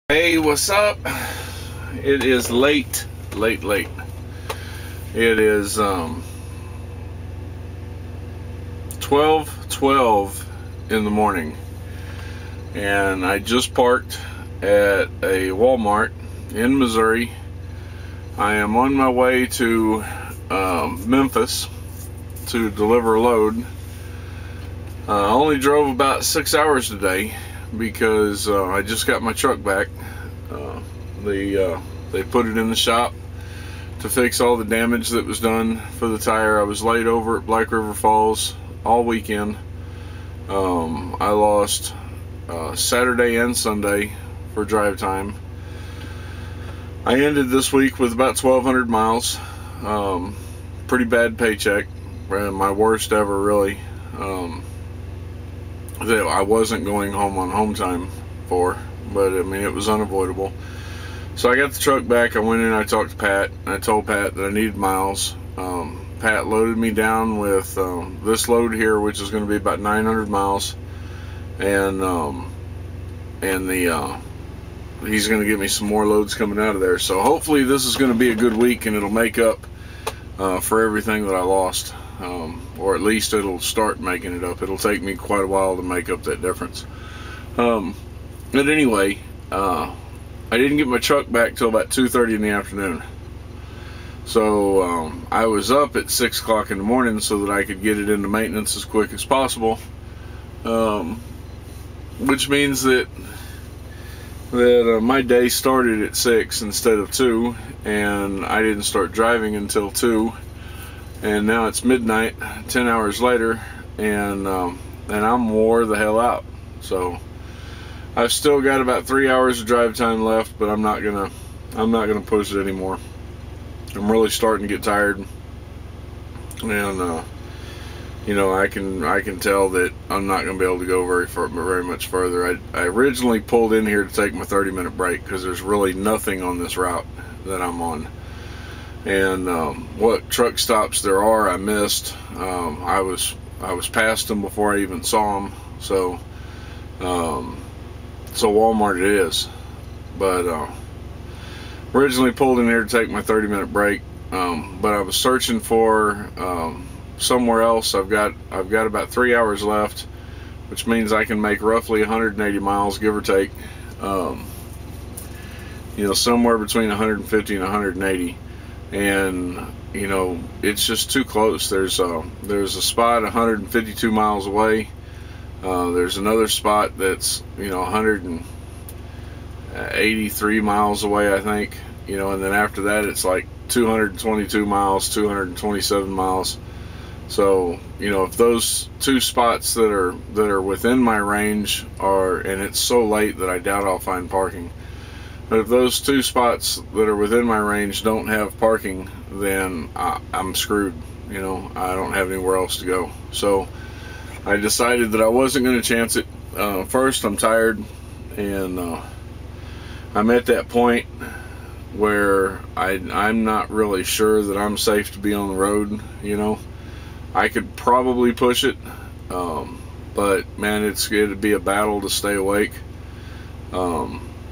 Hey, what's up? It is late. It is 12:12 in the morning, and I just parked at a Walmart in Missouri. I am on my way to Memphis to deliver a load. I only drove about 6 hours today because I just got my truck back. They put it in the shop to fix all the damage that was done for the tire. I was laid over at Black River Falls all weekend. I lost Saturday and Sunday for drive time. I ended this week with about 1,200 miles. Pretty bad paycheck, my worst ever, really. That I wasn't going home on home time for, but I mean, it was unavoidable. So I got the truck back. I went in, I talked to Pat, and I told Pat that I needed miles. Pat loaded me down with this load here, which is going to be about 900 miles, and he's going to give me some more loads coming out of there. So hopefully this is going to be a good week, and it'll make up for everything that I lost, or at least it'll start making it up. It'll take me quite a while to make up that difference. But anyway, I didn't get my truck back till about 2:30 in the afternoon. So I was up at 6 o'clock in the morning so that I could get it into maintenance as quick as possible, which means that my day started at 6 instead of 2, and I didn't start driving until 2, and now it's midnight, 10 hours later, and I'm wore the hell out. So I've still got about 3 hours of drive time left, but I'm not gonna push it anymore. I'm really starting to get tired, and you know, I can tell that I'm not gonna be able to go very much further. I originally pulled in here to take my 30-minute break because there's really nothing on this route that I'm on, and what truck stops there are, I missed. I was past them before I even saw them, so Walmart it is. But originally pulled in here to take my 30-minute break, but I was searching for somewhere else. I've got about 3 hours left, which means I can make roughly 180 miles, give or take. You know, somewhere between 150 and 180, and you know, it's just too close. There's a spot 152 miles away. There's another spot that's, you know, 183 miles away, I think, you know, and then after that it's like 222 miles, 227 miles. So, you know, if those two spots that are within my range are, and it's so late that I doubt I'll find parking, but if those two spots that are within my range don't have parking, then I'm screwed. You know, I don't have anywhere else to go. So I decided that I wasn't going to chance it. First, I'm tired, and I'm at that point where I'm not really sure that I'm safe to be on the road. You know, I could probably push it, but man, it'd be a battle to stay awake.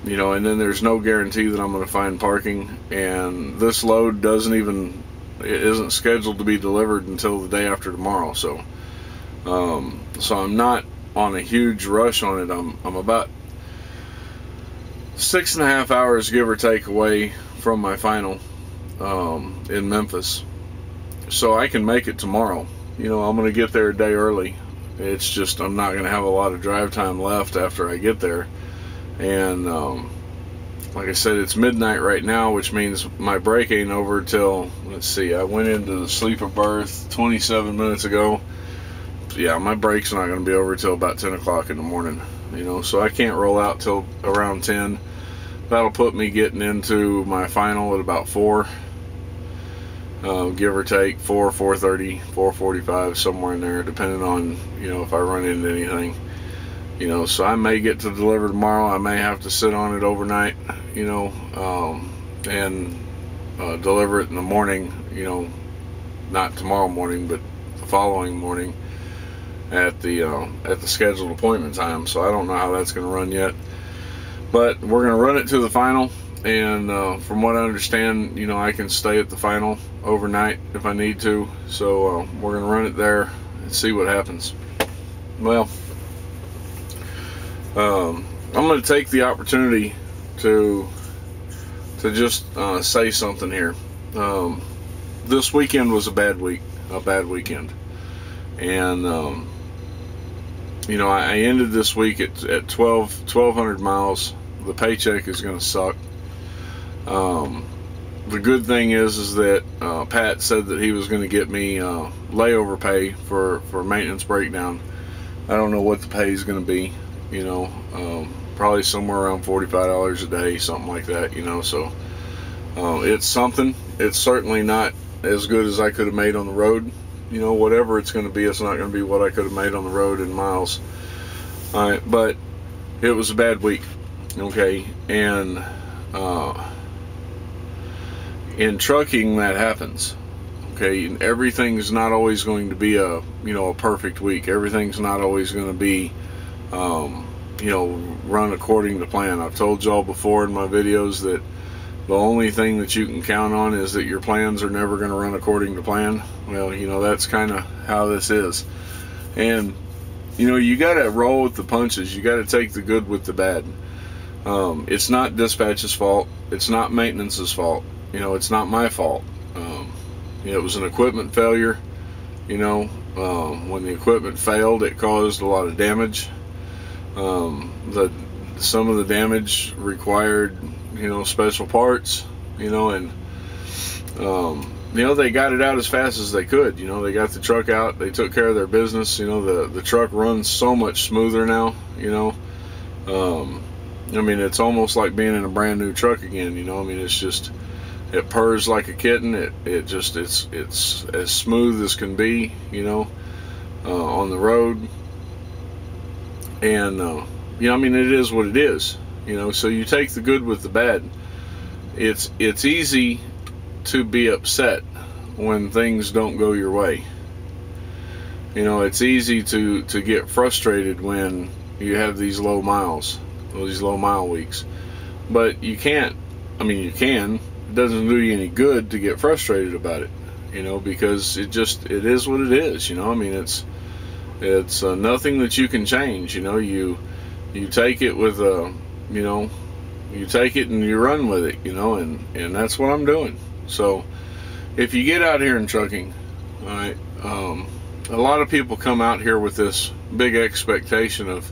You know, and then there's no guarantee that I'm going to find parking, and this load isn't scheduled to be delivered until the day after tomorrow. So I'm not on a huge rush on it. I'm about 6.5 hours, give or take, away from my final in Memphis, so I can make it tomorrow. You know, I'm going to get there a day early. It's just I'm not going to have a lot of drive time left after I get there, and like I said, it's midnight right now, which means my break ain't over till, let's see, I went into the sleeper berth 27 minutes ago. Yeah, my break's not going to be over till about 10 o'clock in the morning, you know, so I can't roll out till around 10. That'll put me getting into my final at about 4, give or take, 4, 4:30, 4:45, somewhere in there, depending on, you know, if I run into anything, you know. So I may get to deliver tomorrow. I may have to sit on it overnight, you know, and deliver it in the morning, you know, not tomorrow morning, but the following morning at the scheduled appointment time. So I don't know how that's going to run yet. But we're going to run it to the final, and from what I understand, you know, I can stay at the final overnight if I need to. So we're going to run it there and see what happens. Well, I'm going to take the opportunity to just say something here. This weekend was a bad weekend, and you know, I ended this week at 1,200 miles. The paycheck is going to suck. The good thing is that Pat said that he was going to get me layover pay for maintenance breakdown. I don't know what the pay is going to be, you know, probably somewhere around $45 a day, something like that, you know. So it's something. It's certainly not as good as I could have made on the road. You know, whatever it's going to be, it's not going to be what I could have made on the road in miles. All right, but it was a bad week, okay? And in trucking, that happens, okay? And everything's not always going to be a perfect week. Everything's not always going to be, you know, run according to plan. I've told y'all before in my videos that the only thing that you can count on is that your plans are never going to run according to plan. Well, you know, that's kind of how this is. And, you know, you got to roll with the punches. You got to take the good with the bad. It's not dispatch's fault. It's not maintenance's fault. You know, it's not my fault. You know, it was an equipment failure. You know, when the equipment failed, it caused a lot of damage. Some of the damage required, you know, special parts, you know, and you know, they got it out as fast as they could. You know, they got the truck out, they took care of their business. You know, the truck runs so much smoother now, you know. I mean, it's almost like being in a brand new truck again, you know. I mean, it's just, it purrs like a kitten. It's as smooth as can be, you know, on the road. And you know, I mean, it is what it is, you know. So you take the good with the bad. It's easy to be upset when things don't go your way. You know, it's easy to get frustrated when you have these low miles, these low mile weeks. But you can't, I mean, you can. It doesn't do you any good to get frustrated about it, you know, because it is what it is, you know. I mean, it's nothing that you can change, you know. You take it with you know, you take it and you run with it, you know, and that's what I'm doing. So if you get out here in trucking, all right, a lot of people come out here with this big expectation of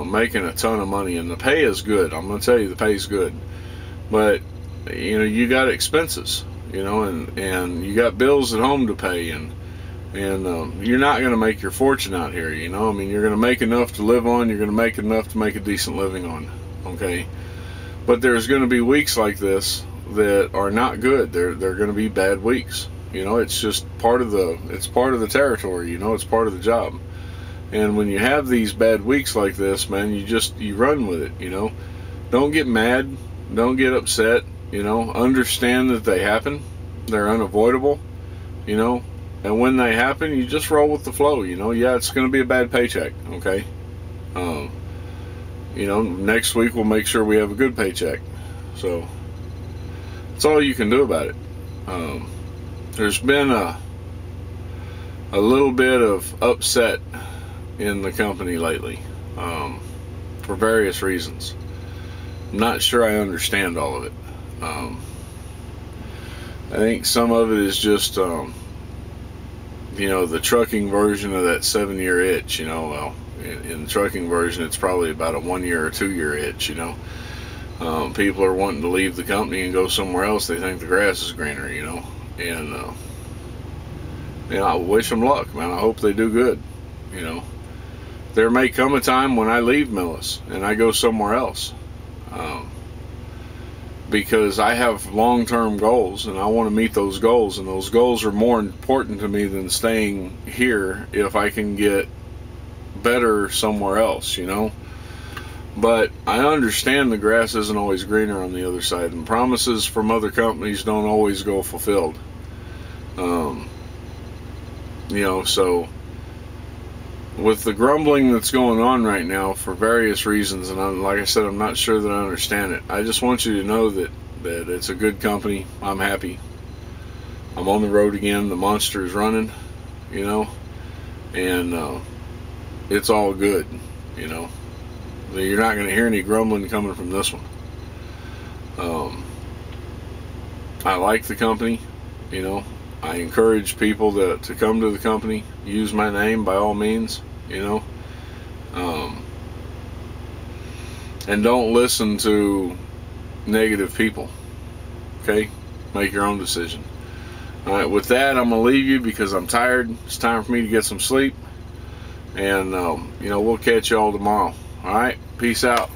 making a ton of money, and the pay is good. I'm going to tell you, the pay is good, but you know, you got expenses, you know, and you got bills at home to pay, and you're not going to make your fortune out here, you know. I mean, you're going to make enough to live on. You're going to make enough to make a decent living on, okay? But there's going to be weeks like this that are not good. They're going to be bad weeks, you know. It's just part of the territory, you know. It's part of the job. And when you have these bad weeks like this, man, you run with it, you know. Don't get mad. Don't get upset, you know. Understand that they happen. They're unavoidable, you know. And when they happen, you just roll with the flow, you know. Yeah, it's going to be a bad paycheck, okay? You know, next week we'll make sure we have a good paycheck. So that's all you can do about it. There's been a little bit of upset in the company lately, for various reasons. I'm not sure I understand all of it. I think some of it is just you know, the trucking version of that 7-year itch, you know. Well, in the trucking version, it's probably about a 1-year or 2-year itch, you know. People are wanting to leave the company and go somewhere else. They think the grass is greener, you know. And you know, I wish them luck, man. I hope they do good, you know. There may come a time when I leave Millis and I go somewhere else, because I have long-term goals and I want to meet those goals, and those goals are more important to me than staying here if I can get better somewhere else, you know. But I understand the grass isn't always greener on the other side, and promises from other companies don't always go fulfilled. You know, so with the grumbling that's going on right now for various reasons, and like I said, I'm not sure that I understand it. I just want you to know that it's a good company. I'm happy. I'm on the road again. The monster is running, you know, and it's all good, you know. You're not going to hear any grumbling coming from this one. I like the company, you know. I encourage people to come to the company. Use my name by all means, you know. And don't listen to negative people, okay? Make your own decision. All right, with that, I'm going to leave you because I'm tired. It's time for me to get some sleep. And, you know, we'll catch y'all tomorrow. All right, peace out.